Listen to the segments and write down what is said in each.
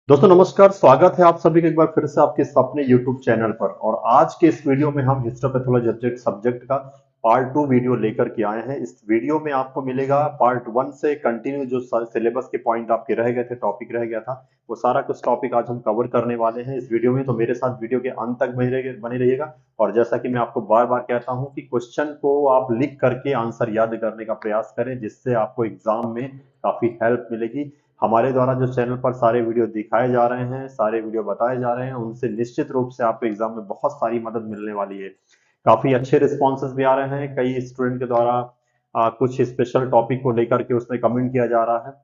दोस्तों नमस्कार, स्वागत है आप सभी का एक बार फिर से आपके अपने यूट्यूब चैनल पर। और आज के इस वीडियो में हम हिस्टोपैथोलॉजी सब्जेक्ट का पार्ट 2 वीडियो लेकर के आए हैं। इस वीडियो में आपको मिलेगा पार्ट 1 से कंटिन्यू जो सिलेबस के पॉइंट आपके रह गए थे, टॉपिक रह गया था, वो सारा कुछ टॉपिक आज हम कवर करने वाले हैं इस वीडियो में। तो मेरे साथ वीडियो के अंत तक बने रहिएगा। और जैसा कि मैं आपको बार बार कहता हूं कि क्वेश्चन को आप लिख करके आंसर याद करने का प्रयास करें, जिससे आपको एग्जाम में काफी हेल्प मिलेगी। हमारे द्वारा जो चैनल पर सारे वीडियो दिखाए जा रहे हैं, सारे वीडियो बताए जा रहे हैं, उनसे निश्चित रूप से आपको एग्जाम में बहुत सारी मदद मिलने वाली है। काफी अच्छे रिस्पॉन्सेज भी आ रहे हैं, कई स्टूडेंट के द्वारा कुछ स्पेशल टॉपिक को लेकर के उसमें कमेंट किया जा रहा है।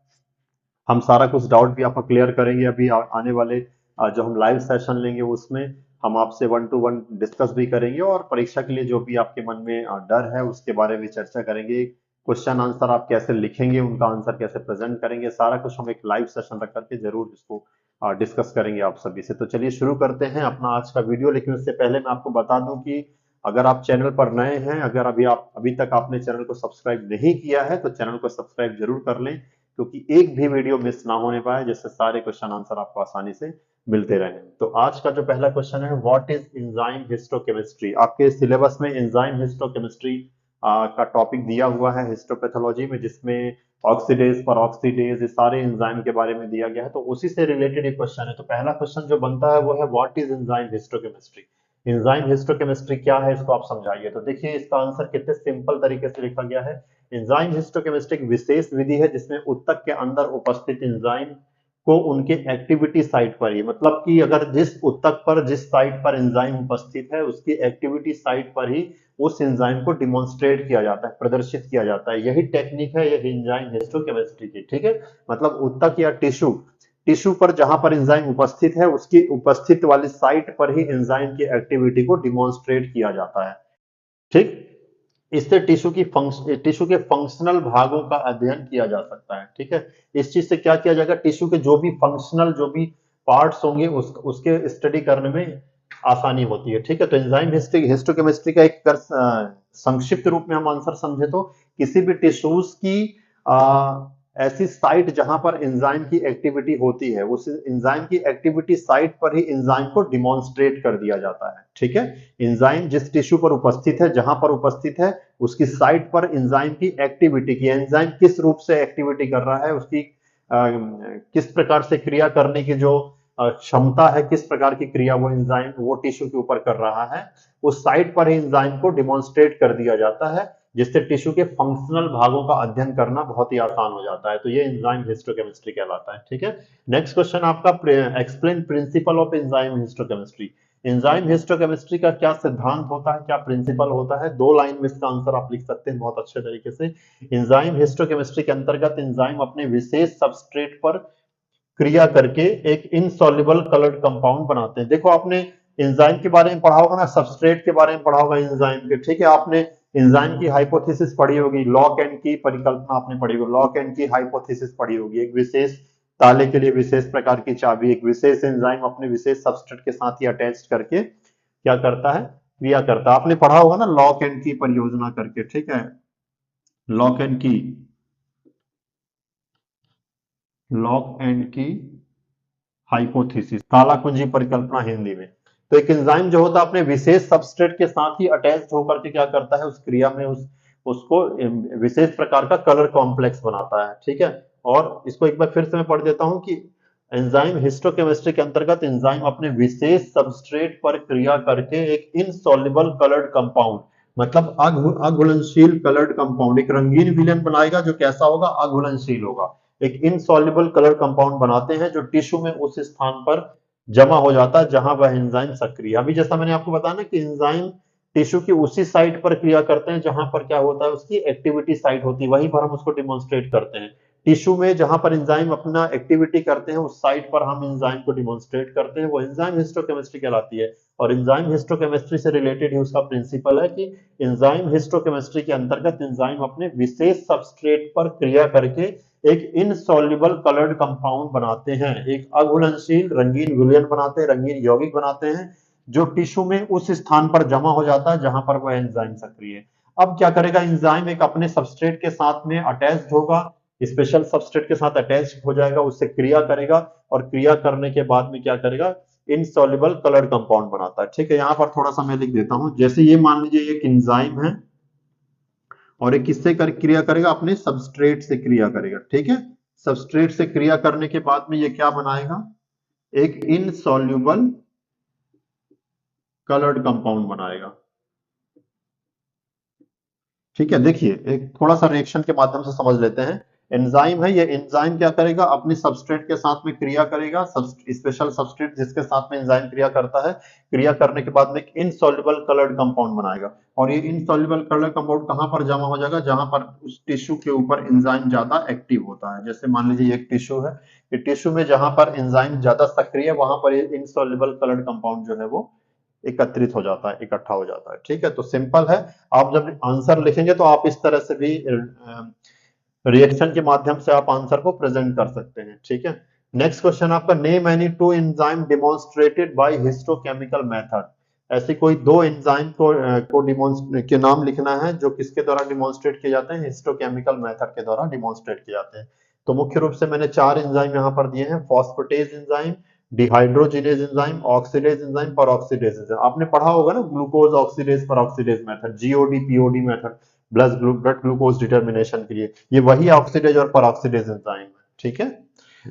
हम सारा कुछ डाउट भी आपका क्लियर करेंगे। अभी आने वाले जो हम लाइव सेशन लेंगे उसमें हम आपसे 1 to 1 डिस्कस भी करेंगे, और परीक्षा के लिए जो भी आपके मन में डर है उसके बारे में चर्चा करेंगे। क्वेश्चन आंसर आप कैसे लिखेंगे, उनका आंसर कैसे प्रेजेंट करेंगे, सारा कुछ हम एक लाइव सेशन रख करके जरूर इसको डिस्कस करेंगे आप सभी से। तो चलिए शुरू करते हैं अपना आज का वीडियो। लेकिन उससे पहले मैं आपको बता दूं कि अगर आप चैनल पर नए हैं, अगर अभी तक आपने चैनल को सब्सक्राइब नहीं किया है, तो चैनल को सब्सक्राइब जरूर कर लें, क्योंकि एक भी वीडियो मिस ना होने पाए, जिससे सारे क्वेश्चन आंसर आपको आसानी से मिलते रहे। तो आज का जो पहला क्वेश्चन है, व्हाट इज एंजाइम हिस्टोकेमिस्ट्री। आपके सिलेबस में एंजाइम हिस्टोकेमिस्ट्री का टॉपिक दिया हुआ है हिस्टोपैथोलॉजी में, जिसमें ऑक्सीडेज पर ऑक्सीडेज, इस सारे एंजाइम के बारे में दिया गया है। तो उसी से रिलेटेड एक क्वेश्चन है। तो पहला क्वेश्चन जो बनता है वो है, what is enzyme histochemistry. Enzyme histochemistry क्या है, इसको आप समझाइए। तो देखिए इसका आंसर कितने सिंपल तरीके से लिखा गया है। एंजाइम हिस्टोकेमिस्ट्री एक विशेष विधि है जिसमें ऊतक के अंदर उपस्थित एंजाइम को उनके एक्टिविटी साइट पर ही, मतलब कि अगर जिस ऊतक पर जिस साइट पर एंजाइम उपस्थित है उसकी एक्टिविटी साइट पर ही उस एंजाइम को डिमॉन्स्ट्रेट किया जाता है, प्रदर्शित किया जाता है। यही टेक्निक है यह एंजाइम हिस्टोकेमिस्ट्री की। ठीक है, मतलब ऊतक या टिश्यू टिश्यू पर जहां पर एंजाइम उपस्थित है उसकी उपस्थित वाली साइट पर ही एंजाइम की एक्टिविटी को डिमॉन्स्ट्रेट किया जाता है। ठीक, इससे टिश्यू के फंक्शनल भागों का अध्ययन किया जा सकता है। ठीक है, इस चीज से क्या किया जाएगा, टिश्यू के जो भी पार्ट्स होंगे उसके स्टडी करने में आसानी होती है। ठीक है, तो एंजाइम हिस्टोकेमिस्ट्री का एक संक्षिप्त रूप में हम आंसर समझे तो, किसी भी टिश्यूज की ऐसी साइट जहां पर एंजाइम की एक्टिविटी होती है, उस एंजाइम की एक्टिविटी साइट पर ही एंजाइम को डिमॉन्स्ट्रेट कर दिया जाता है। ठीक है, एंजाइम जिस टिश्यू पर उपस्थित है, जहां पर उपस्थित है उसकी साइट पर एंजाइम की एक्टिविटी की, एंजाइम किस रूप से एक्टिविटी कर रहा है, उसकी किस प्रकार से क्रिया करने की जो क्षमता है, किस प्रकार की क्रिया वो एंजाइम वो टिश्यू के ऊपर कर रहा है, उस साइट पर ही एंजाइम को डिमॉन्स्ट्रेट कर दिया जाता है, जिससे टिश्यू के फंक्शनल भागों का अध्ययन करना बहुत ही आसान हो जाता है। तो ये एंजाइम हिस्टोकेमिस्ट्री कहलाता है। ठीक है, नेक्स्ट क्वेश्चन आपका, explain principle of enzyme histochemistry. Enzyme histochemistry का क्या सिद्धांत होता है, क्या प्रिंसिपल होता है। 2 लाइन में इसका आंसर आप लिख सकते हैं बहुत अच्छे तरीके से। एंजाइम हिस्टोकेमिस्ट्री के अंतर्गत एंजाइम अपने विशेष सबस्ट्रेट पर क्रिया करके एक इनसॉल्युबल कलर्ड कंपाउंड बनाते हैं। देखो आपने एंजाइम के बारे में पढ़ा होगा ना, सबस्ट्रेट के बारे में पढ़ा होगा एंजाइम के। ठीक है, आपने एंजाइम की हाइपोथेसिस पढ़ी होगी, लॉक एंड की परिकल्पना आपने पढ़ी होगी, लॉक एंड की हाइपोथेसिस पढ़ी होगी। एक विशेष ताले के लिए विशेष प्रकार की चाबी, एक विशेष एंजाइम अपने विशेष सबस्ट्रेट के साथ ही अटैच करके क्या करता है, क्रिया करता है। आपने पढ़ा होगा ना लॉक एंड की परियोजना करके। ठीक है, लॉक एंड की, लॉक एंड की हाइपोथेसिस, ताला कुंजी परिकल्पना हिंदी में। तो एक एंजाइम जो होता है अपने विशेष सबस्ट्रेट के साथ ही अटैच होकर के क्या करता है, उस क्रिया में उसको विशेष प्रकार का कलर कॉम्प्लेक्स बनाता है। ठीक है, और इसको एक बार फिर से मैं पढ़ देता हूं कि एंजाइम हिस्टोकेमिस्ट्री के अंतर्गत एंजाइम अपने विशेष सबस्ट्रेट पर क्रिया करके एक इनसॉल्युबल कलर्ड कंपाउंड, मतलब अघुलनशील कलर्ड कंपाउंड, एक रंगीन विलेन बनाएगा जो कैसा होगा, अघुलनशील होगा। एक इनसॉल्युबल कलर कंपाउंड बनाते हैं जो टिश्यू में उस स्थान पर जमा हो जाता है जहां वह एंजाइम सक्रिय। अभी जैसा मैंने आपको बताया ना कि एंजाइम टिश्यू की उसी साइट पर क्रिया करते हैं जहां पर क्या होता है, उसकी एक्टिविटी साइट होती है, वहीं पर हम उसको डिमॉन्स्ट्रेट करते हैं। टिश्यू में जहां पर एंजाइम अपना एक्टिविटी करते हैं उस साइट पर हम एंजाइम को डिमॉन्स्ट्रेट करते हैं, वो एंजाइम हिस्टोकेमिस्ट्री कहलाती है। और एंजाइम हिस्टोकेमिस्ट्री से रिलेटेड ही उसका प्रिंसिपल है कि एंजाइम हिस्टोकेमिस्ट्री के अंतर्गत एंजाइम अपने विशेष सबस्ट्रेट पर क्रिया करके एक इनसॉल्युबल कलर्ड कंपाउंड बनाते हैं, एक अघुलनशील रंगीन विलयन बनाते हैं, रंगीन यौगिक बनाते हैं, जो टिश्यू में उस स्थान पर जमा हो जाता है जहां पर वह एंजाइम सक्रिय है। अब क्या करेगा एंजाइम, एक अपने सबस्ट्रेट के साथ में अटैच्ड होगा, स्पेशल सबस्ट्रेट के साथ अटैच हो जाएगा, उससे क्रिया करेगा, और क्रिया करने के बाद में क्या करेगा, इनसॉल्युबल कलर्ड कंपाउंड बनाता है। ठीक है, यहां पर थोड़ा सा मैं लिख देता हूं, जैसे ये मान लीजिए एक एंजाइम है और ये किससे क्रिया करेगा, अपने सबस्ट्रेट से क्रिया करेगा। ठीक है, सबस्ट्रेट से क्रिया करने के बाद में ये क्या बनाएगा, एक इनसॉल्युबल कलर्ड कंपाउंड बनाएगा। ठीक है, देखिए एक थोड़ा सा रिएक्शन के माध्यम से समझ लेते हैं। एंजाइम है, ये एंजाइम क्या करेगा, अपने सबस्ट्रेट के साथ में क्रिया करेगा, स्पेशल सबस्ट्रेट जिसके साथ में एंजाइम क्रिया करता है, क्रिया करने के बाद में एक इनसॉल्युबल कलर्ड कंपाउंड बनाएगा। और ये इनसॉल्युबल कलर्ड कंपाउंड कहां पर जमा हो जाएगा, जहां पर उस टिश्यू के ऊपर एंजाइम ज्यादा एक्टिव होता है। जैसे मान लीजिए एक टिश्यू है, ये टिश्यू में जहां पर एंजाइम ज्यादा सक्रिय है, वहां पर इनसॉल्युबल कलर्ड कंपाउंड जो है वो एकत्रित हो जाता है, इकट्ठा हो जाता है। ठीक है, तो सिंपल है। आप जब आंसर लिखेंगे तो आप इस तरह से भी रिएक्शन के माध्यम से आप आंसर को प्रेजेंट कर सकते हैं। ठीक है, नेक्स्ट क्वेश्चन आपका, name any two enzyme demonstrated by histochemical method. ऐसी कोई दो एंजाइम के नाम लिखना है जो किसके द्वारा डिमॉन्स्ट्रेट किए जाते हैं, हिस्टोकेमिकल मेथड के द्वारा डिमॉन्स्ट्रेट किए जाते हैं। तो मुख्य रूप से मैंने चार एंजाइम यहाँ पर दिए हैं, phosphatase enzyme, dehydrogenase enzyme, oxidase enzyme, peroxidase enzyme. आपने पढ़ा होगा ना, glucose oxidase peroxidase method, GOD POD method, blood glucose determination के लिए, ये वही ऑक्सीडेज और पेरोक्सीडेज एंजाइम है। ठीक है,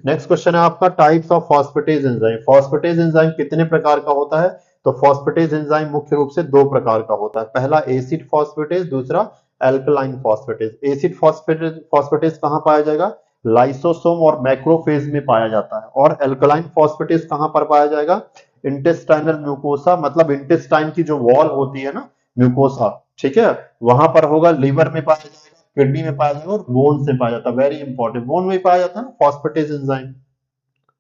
नेक्स्ट क्वेश्चन है आपका, types of phosphatase enzyme. Phosphatase enzyme कितने प्रकार का होता है, तो फॉस्फेटेज एंजाइम मुख्य रूप से दो प्रकार का होता है। पहला एसिड फॉस्फेटेज, दूसरा एल्कलाइन फॉस्फेटेज। एसिड फॉस्फेटेज कहां पाया जाएगा, लाइसोसोम और मैक्रोफेज में पाया जाता है। और एल्कलाइन फॉस्फेटेज कहां पर पाया जाएगा, इंटेस्टाइनल म्यूकोसा, मतलब इंटेस्टाइन की जो वॉल होती है ना, म्यूकोसा, ठीक है, वहां पर होगा, लीवर में पाया जाएगा, किडनी में पाया जाएगा और बोन से पाया जाता है। वेरी इंपॉर्टेंट, बोन में पाया जाता है ना फॉस्फेटेज एंजाइम।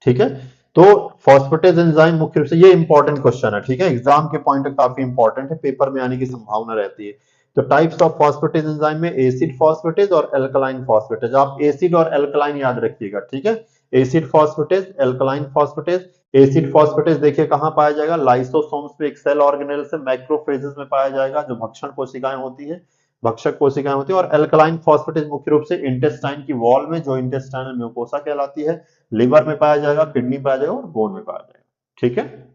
ठीक है, तो फॉस्फेटेज एंजाइम मुख्य रूप से, ये इंपॉर्टेंट क्वेश्चन है। ठीक है, एग्जाम के पॉइंट काफी इंपॉर्टेंट है, पेपर में आने की संभावना रहती है। तो टाइप्स ऑफ फॉस्फेटेज एंजाइम में एसिड फॉस्फेटेज और एल्कलाइन फॉस्फेटेज। आप एसिड और एल्कलाइन याद रखिएगा। ठीक है, acid phosphatase, alkaline phosphatase. Acid phosphatase देखिए कहां पाया जाएगा, लाइसोसोम्स पे, एक सेल ऑर्गेनेल से, मैक्रोफेजेस में पाया जाएगा, जो भक्षण कोशिकाएं होती है, भक्षक कोशिकाएं होती है। और एल्कलाइन फॉस्फेटेज मुख्य रूप से इंटेस्टाइन की वॉल में, जो इंटेस्टाइनल म्यूकोसा कहलाती है, लिवर में पाया जाएगा, किडनी पाया जाएगा और बोन में पाया जाएगा। ठीक है,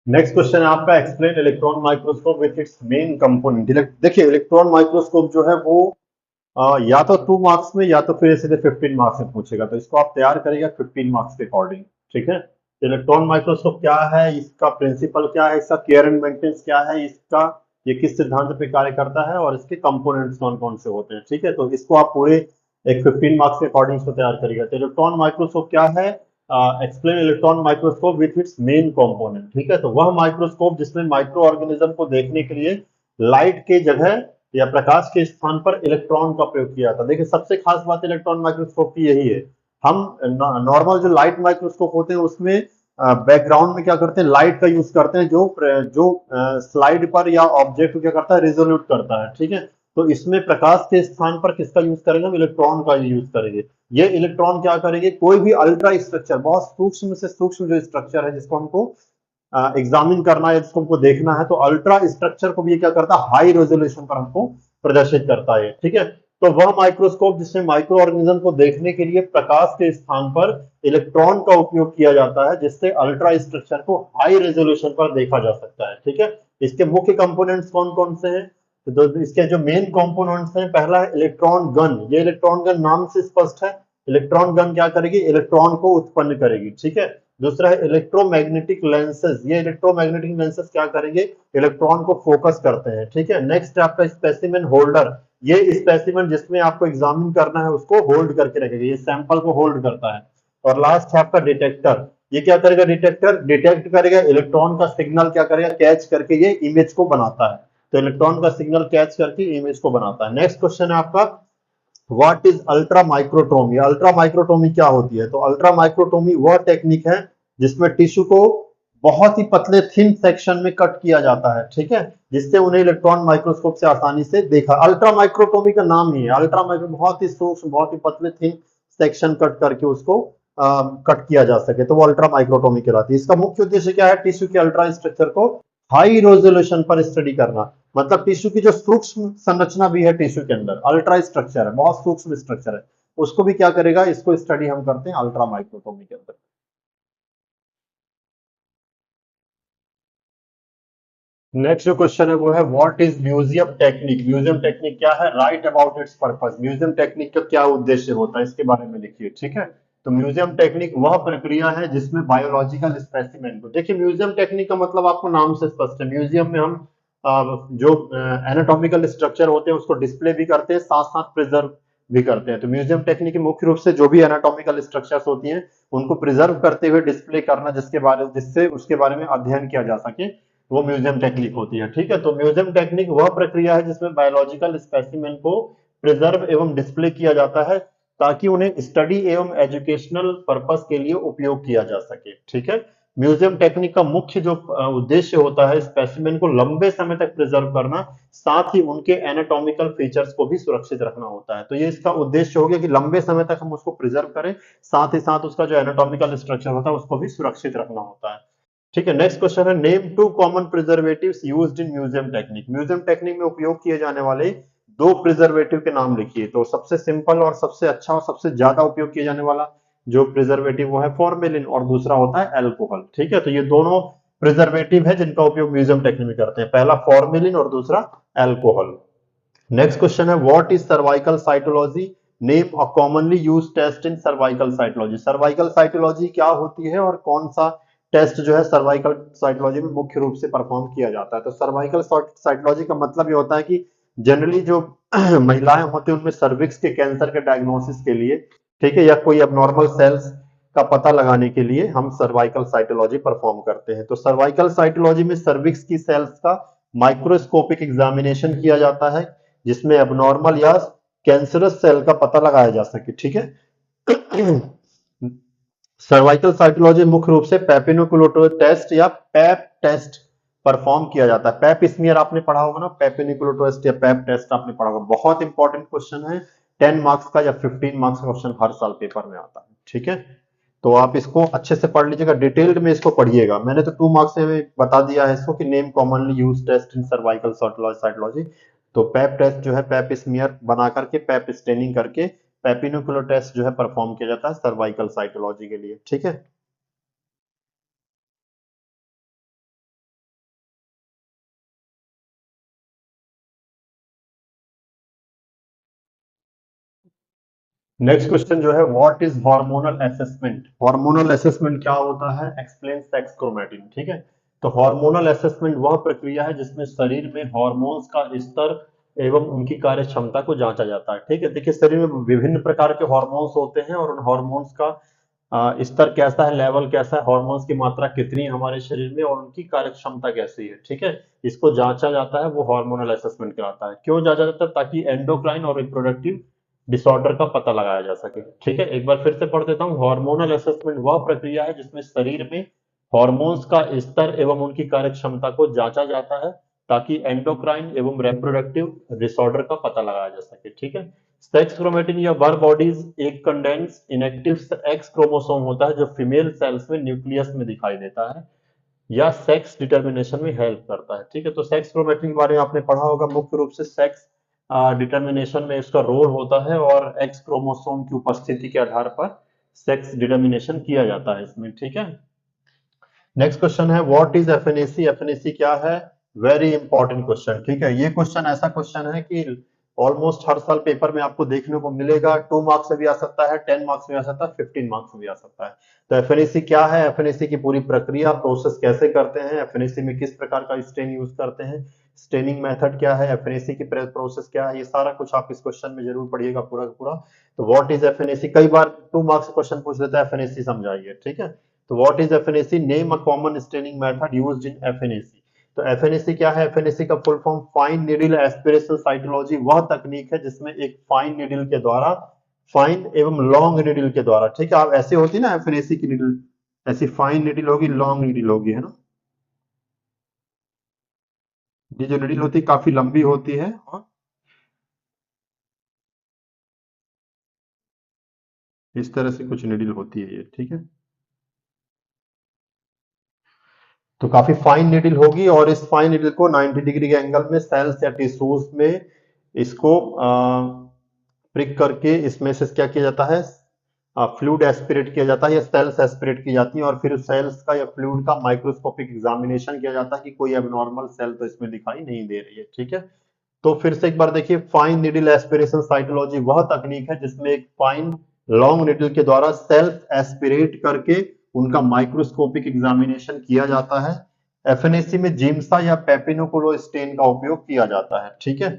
नेक्स्ट क्वेश्चन है आपका, explain electron microscope with its main component. देखिए इलेक्ट्रॉन माइक्रोस्कोप जो है वो या तो 2 मार्क्स में या तो फिर सीधे 15 मार्क्स में पूछेगा, तो इसको आप तैयार करिएगा 15 मार्क्स के अकॉर्डिंग। ठीक है, इलेक्ट्रॉन माइक्रोस्कोप क्या है, इसका प्रिंसिपल क्या है, इसका केयर एंड मेंटेनेंस क्या है, इसका ये किस सिद्धांत पे कार्य करता है और इसके कंपोनेंट्स कौन कौन से होते हैं। ठीक है, तो इसको आप पूरे एक 15 मार्क्स के अकॉर्डिंग इसको तैयार करिएगा। तो इलेक्ट्रॉन माइक्रोस्कोप क्या है, explain electron microscope with its main component. ठीक है, तो वह माइक्रोस्कोप जिसमें माइक्रो ऑर्गेनिज्म को देखने के लिए लाइट के जगह या प्रकाश के स्थान पर इलेक्ट्रॉन का प्रयोग किया था। देखिए सबसे खास बात इलेक्ट्रॉन माइक्रोस्कोप की यही है, हम नॉर्मल जो लाइट माइक्रोस्कोप होते हैं उसमें बैकग्राउंड में क्या करते हैं, लाइट का यूज करते हैं, जो जो स्लाइड पर या ऑब्जेक्ट को क्या करता है, रिजोल्यूट करता है। ठीक है, तो इसमें प्रकाश के स्थान पर किसका यूज करेंगे, हम इलेक्ट्रॉन का यूज करेंगे। ये इलेक्ट्रॉन क्या करेंगे, कोई भी अल्ट्रा स्ट्रक्चर, बहुत सूक्ष्म से सूक्ष्म जो स्ट्रक्चर है जिसको हमको एग्जामिन करना है, जिसको हमको देखना है, तो अल्ट्रा स्ट्रक्चर को भी ये क्या करता है, हाई रेजोल्यूशन पर हमको प्रदर्शित करता है। ठीक है, तो वह माइक्रोस्कोप जिसमें माइक्रो ऑर्गेनिज्म को देखने के लिए प्रकाश के स्थान पर इलेक्ट्रॉन का उपयोग किया जाता है, जिससे अल्ट्रा स्ट्रक्चर को हाई रेजोल्यूशन पर देखा जा सकता है। ठीक है, इसके मुख्य कंपोनेंट्स कौन कौन से हैं, तो इसके जो मेन कंपोनेंट्स हैं, पहला है इलेक्ट्रॉन गन। ये इलेक्ट्रॉन गन नाम से स्पष्ट है, इलेक्ट्रॉन गन क्या करेगी, इलेक्ट्रॉन को उत्पन्न करेगी। ठीक है, दूसरा है इलेक्ट्रोमैग्नेटिक लेंसेज। ये इलेक्ट्रोमैग्नेटिक लेंसेज क्या करेंगे, इलेक्ट्रॉन को फोकस करते हैं। ठीक है, नेक्स्ट है आपका स्पेसिमेन होल्डर। ये स्पेसिमेन जिसमें आपको एग्जामिन करना है उसको होल्ड करके रखेगा, ये सैंपल को होल्ड करता है। और लास्ट है आपका डिटेक्टर। ये क्या करेगा, डिटेक्टर डिटेक्ट करेगा इलेक्ट्रॉन का सिग्नल, क्या करेगा, कैच करके ये इमेज को बनाता है। तो इलेक्ट्रॉन का सिग्नल कैच करके इमेज को बनाता है। नेक्स्ट क्वेश्चन है आपका, what is ultra microtomy. Ultra microtomy क्या होती है, तो अल्ट्रा माइक्रोटोमी वह टेक्निक है जिसमें टिश्यू को बहुत ही पतले थिन सेक्शन में कट किया जाता है। ठीक है, जिससे उन्हें इलेक्ट्रॉन माइक्रोस्कोप से आसानी से देखा। अल्ट्रा माइक्रोटोमी का नाम ही है, अल्ट्रा माइक्रो, बहुत ही सूक्ष्म, बहुत ही पतले थिन सेक्शन कट करके उसको कट किया जा सके, तो वो अल्ट्रा माइक्रोटोमी कहलाती है। इसका मुख्य उद्देश्य क्या है, टिश्यू के अल्ट्रा स्ट्रक्चर को हाई रेजोल्यूशन पर स्टडी करना। मतलब टिश्यू की जो सूक्ष्म संरचना भी है टिश्यू के अंदर, अल्ट्रा स्ट्रक्चर है, बहुत सूक्ष्म स्ट्रक्चर है, उसको भी क्या करेगा, इसको स्टडी हम करते हैं अल्ट्रा माइक्रोटोमी के अंदर। नेक्स्ट जो क्वेश्चन है वो है what is museum technique. Museum technique क्या है, right about it's purpose. Museum technique का क्या उद्देश्य होता है इसके बारे में लिखिए, ठीक है। तो म्यूजियम टेक्निक वह प्रक्रिया है जिसमें बायोलॉजिकल स्पेसिमेन को, देखिए म्यूजियम टेक्निक का मतलब आपको नाम से स्पष्ट है, म्यूजियम में हम जो एनाटॉमिकल स्ट्रक्चर होते हैं उसको डिस्प्ले भी करते हैं, साथ साथ प्रिजर्व भी करते हैं। तो म्यूजियम टेक्निक मुख्य रूप से जो भी एनाटॉमिकल स्ट्रक्चर्स होती हैं उनको प्रिजर्व करते हुए डिस्प्ले करना, जिससे उसके बारे में अध्ययन किया जा सके, वो म्यूजियम टेक्निक होती है, ठीक है। तो म्यूजियम टेक्निक वह प्रक्रिया है जिसमें बायोलॉजिकल स्पेसिमेन को प्रिजर्व एवं डिस्प्ले किया जाता है ताकि उन्हें स्टडी एवं एजुकेशनल पर्पस के लिए उपयोग किया जा सके, ठीक है। म्यूजियम टेक्निक का मुख्य जो उद्देश्य होता है स्पेसिमेन को लंबे समय तक प्रिजर्व करना, साथ ही उनके एनाटॉमिकल फीचर्स को भी सुरक्षित रखना होता है। तो ये इसका उद्देश्य हो गया कि लंबे समय तक हम उसको प्रिजर्व करें, साथ ही साथ उसका जो एनाटॉमिकल स्ट्रक्चर होता है उसको भी सुरक्षित रखना होता है, ठीक है। नेक्स्ट क्वेश्चन है name two common preservatives used in museum technique. Museum technique में उपयोग किए जाने वाले दो प्रिजर्वेटिव के नाम लिखिए। तो सबसे सिंपल और सबसे अच्छा और सबसे ज्यादा उपयोग किया जाने वाला जो प्रिजर्वेटिव वो है फॉर्मेलिन, और दूसरा होता है एल्कोहल, ठीक है। तो ये दोनों प्रिजर्वेटिव है जिनका उपयोग म्यूजियम टेक्निक में करते हैं, पहला फॉर्मेलिन और दूसरा एल्कोहल। नेक्स्ट क्वेश्चन है what is cervical cytology, name a commonly use test in cervical cytology. Cervical cytology क्या होती है और कौन सा टेस्ट जो है सर्वाइकल साइटोलॉजी में मुख्य रूप से परफॉर्म किया जाता है। तो सर्वाइकल साइटोलॉजी का मतलब ये होता है कि जनरली जो महिलाएं होती हैं उनमें सर्विक्स के कैंसर के डायग्नोसिस के लिए, ठीक है, या कोई अबनॉर्मल सेल्स का पता लगाने के लिए हम सर्वाइकल साइटोलॉजी परफॉर्म करते हैं। तो सर्वाइकल साइटोलॉजी में सर्विक्स की सेल्स का माइक्रोस्कोपिक एग्जामिनेशन किया जाता है जिसमें एबनॉर्मल या कैंसरस सेल का पता लगाया जा सके, ठीक है। सर्वाइकल साइटोलॉजी मुख्य रूप से पेपिनिकुलेटर टेस्ट या पैप टेस्ट परफॉर्म किया जाता है। पैप स्मीयर आपने पढ़ा होगा ना, पेपिनिकुलेटर टेस्ट या पैप टेस्ट आपने पढ़ा होगा, बहुत इंपॉर्टेंट क्वेश्चन है, 10 मार्क्स का या 15 मार्क्स का क्वेश्चन हर साल पेपर में आता है, ठीक है। तो आप इसको अच्छे से पढ़ लीजिएगा, डिटेल्ड में इसको पढ़िएगा। मैंने तो 2 मार्क्स से बता दिया है इसको कि name commonly use test in cervical cytology. तो पैप टेस्ट जो है पैप स्मीयर बना करके, पैप स्टेनिंग करके पेपिनिकुलर टेस्ट जो है परफॉर्म किया जाता है सर्वाइकल साइटोलॉजी के लिए, ठीक है। नेक्स्ट क्वेश्चन जो है what is hormonal assessment. Hormonal assessment क्या होता है, एक्सप्लेन सेक्स क्रोमेटिन, ठीक है। तो हार्मोनल असेसमेंट वह प्रक्रिया है जिसमें शरीर में हार्मोन्स का स्तर एवं उनकी कार्य क्षमता को जांचा जाता है, ठीक है। देखिए शरीर में विभिन्न प्रकार के हार्मोन्स होते हैं और उन हार्मोन्स का स्तर कैसा है, लेवल कैसा है, हार्मोन्स की मात्रा कितनी है हमारे शरीर में और उनकी कार्य क्षमता कैसी है, ठीक है। इसको जांचा जाता है, वो हार्मोनल असेसमेंट कहलाता है। क्यों जांचा जाता है, ताकि एंडोक्राइन और रिप्रोडक्टिव डिसऑर्डर का पता लगाया जा सके, ठीक है। एक बार फिर से पढ़ देता हूँ, हार्मोनल असेसमेंट वह प्रक्रिया है जिसमें शरीर में हार्मोन्स का स्तर एवं उनकी कार्य क्षमता को जांचा जाता है ताकि एंडोक्राइन एवं रिप्रोडक्टिव डिसऑर्डर का पता लगाया जा सके, ठीक है। सेक्स क्रोमेटिन या वर बॉडीज एक कंडेंस इनएक्टिव एक्स क्रोमोसोम होता है जो फीमेल सेल्स में न्यूक्लियस में दिखाई देता है या सेक्स डिटर्मिनेशन में हेल्प करता है, ठीक है। तो सेक्स क्रोमेटिन के बारे में आपने पढ़ा होगा, मुख्य रूप से सेक्स डिटर्मिनेशन में इसका रोल होता है और एक्स क्रोमोसोम की उपस्थिति के आधार पर सेक्स डिटर्मिनेशन किया जाता है इसमें, ठीक है। नेक्स्ट क्वेश्चन है व्हाट इज एफएनएसी। एफएनएसी क्या है, वेरी इंपॉर्टेंट क्वेश्चन, ठीक है। ये क्वेश्चन ऐसा क्वेश्चन है कि ऑलमोस्ट हर साल पेपर में आपको देखने को मिलेगा, 2 मार्क्स से भी आ सकता है, 10 मार्क्स में आ सकता है, 15 मार्क्स में भी आ सकता है। तो एफएनएसी क्या है, एफएनएसी की पूरी प्रक्रिया प्रोसेस कैसे करते हैं, एफएनएसी में किस प्रकार का स्टेन यूज करते हैं, स्टेनिंग मेथड क्या है, एफएनएसी की प्रोसेस क्या है, ये सारा कुछ आप इस क्वेश्चन में जरूर पढ़िएगा पूरा का पूरा। तो व्हाट इज एफएनएसी, कई बार 2 मार्क्स क्वेश्चन पूछ लेता है एफएनएसी समझाइए, ठीक है। तो what is FNAC, name a common staining method used in FNAC. तो एफएनएसी क्या है, एफएनएसी का full form fine needle aspiration cytology वह तकनीक है जिसमें एक फाइन नीडल के द्वारा, फाइन एवं लॉन्ग नीडल के द्वारा, ठीक है। आप ऐसे होती ना एफएनएसी की नीडल, ऐसी फाइन नीडल होगी, लॉन्ग नीडल होगी, है ना। ये जो नीडल होती है काफी लंबी होती है और इस तरह से कुछ नीडल होती है ये, ठीक है। तो काफी फाइन निडल होगी और इस फाइन निडल को 90 डिग्री के एंगल में सेल्स या टिश्यूज में इसको प्रिक करके इसमें से क्या किया जाता है, फ्लूइड एस्पिरेट किया जाता है या सेल्स एस्पिरेट की जाती है और फिर उस सेल्स का या फ्लूइड का माइक्रोस्कोपिक एग्जामिनेशन किया जाता है कि कोई एबनॉर्मल सेल तो इसमें दिखाई नहीं दे रही है। ठीक है, तो फिर से एक बार देखिए, फाइन निडल एस्पिरेशन साइटोलॉजी वह तकनीक है जिसमें एक फाइन लॉन्ग निडल के द्वारा सेल्स एस्पिरेट करके उनका माइक्रोस्कोपिक एग्जामिनेशन किया जाता है। एफएनएसी में जिम्सा या पेपिनोकुलो स्टेन का उपयोग किया जाता है। ठीक है,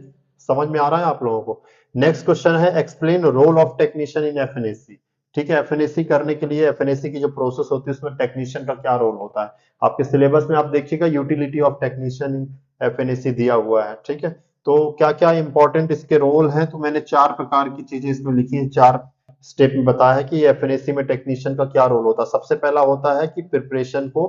समझ में आ रहा है आप लोगों को। नेक्स्ट क्वेश्चन है, explain role of technician in FNAC. ठीक है, एफएनएसी करने के लिए एफएनएसी की जो प्रोसेस होती है उसमें टेक्नीशियन का क्या रोल होता है। आपके सिलेबस में आप देखिएगा utility of technician in FNAC दिया हुआ है। ठीक है, तो क्या क्या इंपॉर्टेंट इसके रोल हैं, तो मैंने 4 प्रकार की चीजें इसमें लिखी हैं, 4 स्टेप में बताया है कि एफएनएसी में टेक्नीशियन का क्या रोल होता है। सबसे पहला होता है कि प्रिपरेशन को,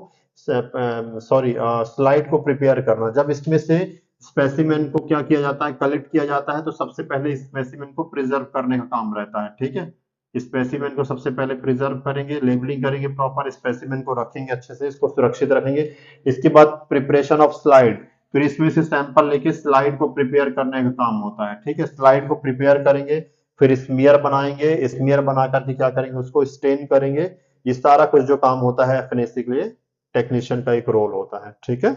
स्लाइड को प्रिपेयर करना। जब इसमें से स्पेसिमेन को क्या किया जाता है, कलेक्ट किया जाता है, तो सबसे पहले स्पेसिमेन को प्रिजर्व करने का काम रहता है। ठीक है, स्पेसिमेन को सबसे पहले प्रिजर्व करेंगे, लेबलिंग करेंगे, प्रॉपर स्पेसिमेन को रखेंगे, अच्छे से इसको सुरक्षित रखेंगे। इसके बाद प्रिपरेशन ऑफ स्लाइड, फिर इसमें से सैंपल लेके स्लाइड को प्रिपेयर करने का काम होता है। ठीक है, स्लाइड को प्रिपेयर करेंगे, फिर स्मीयर बनाएंगे, स्मीयर बना करके क्या करेंगे, उसको स्टेन करेंगे। ये सारा कुछ जो काम होता है एफएनएसी के लिए टेक्नीशियन का एक रोल होता है। ठीक है,